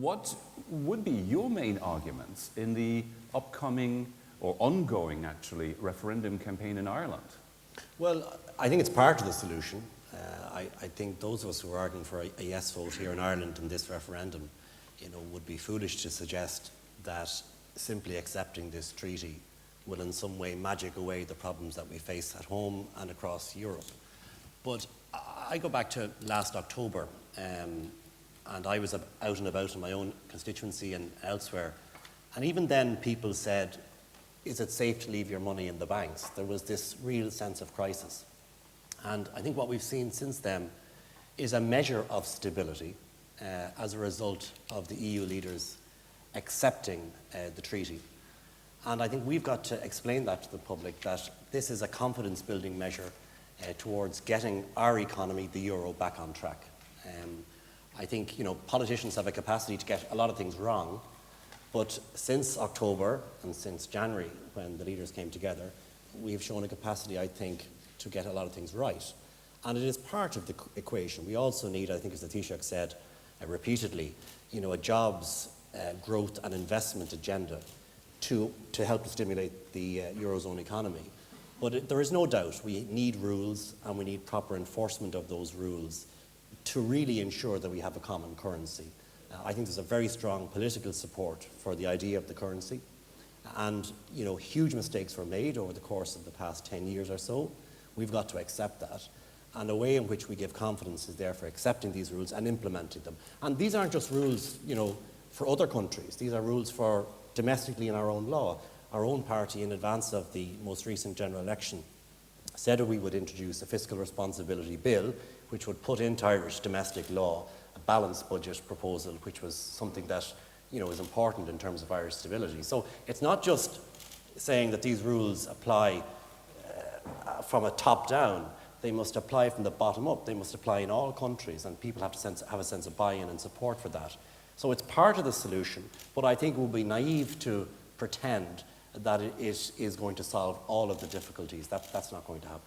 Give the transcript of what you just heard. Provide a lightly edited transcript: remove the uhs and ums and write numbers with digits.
what would be your main arguments in the upcoming, or ongoing actually, referendum campaign in Ireland? Well, I think it's part of the solution. I think those of us who are arguing for a yes vote here in Ireland in this referendum, would be foolish to suggest that simply accepting this treaty will in some way magic away the problems that we face at home and across Europe. But I go back to last October, and I was out and about in my own constituency and elsewhere, and even then people said, is it safe to leave your money in the banks? There was this real sense of crisis. And I think what we've seen since then is a measure of stability as a result of the EU leaders accepting the treaty. And I think we've got to explain that to the public, that this is a confidence-building measure towards getting our economy, the euro, back on track. I think politicians have a capacity to get a lot of things wrong, but since October and since January, when the leaders came together, we've shown a capacity, I think, to get a lot of things right. And it is part of the equation. We also need, I think as the Taoiseach said repeatedly, a jobs, growth and investment agenda to help to stimulate the Eurozone economy. But there is no doubt we need rules, and we need proper enforcement of those rules to really ensure that we have a common currency. I think there's a very strong political support for the idea of the currency, and huge mistakes were made over the course of the past 10 years or so. We've got to accept that, and a way in which we give confidence is therefore accepting these rules and implementing them. And these aren't just rules for other countries, these are rules for domestically in our own law. Our own party, in advance of the most recent general election, said that we would introduce a fiscal responsibility bill which would put into Irish domestic law a balanced budget proposal, which was something that is important in terms of Irish stability. So it's not just saying that these rules apply from a top down, they must apply from the bottom up. They must apply in all countries, and people have to have a sense of buy-in and support for that. So it's part of the solution, but I think it would be naive to pretend that it is going to solve all of the difficulties. That's not going to happen.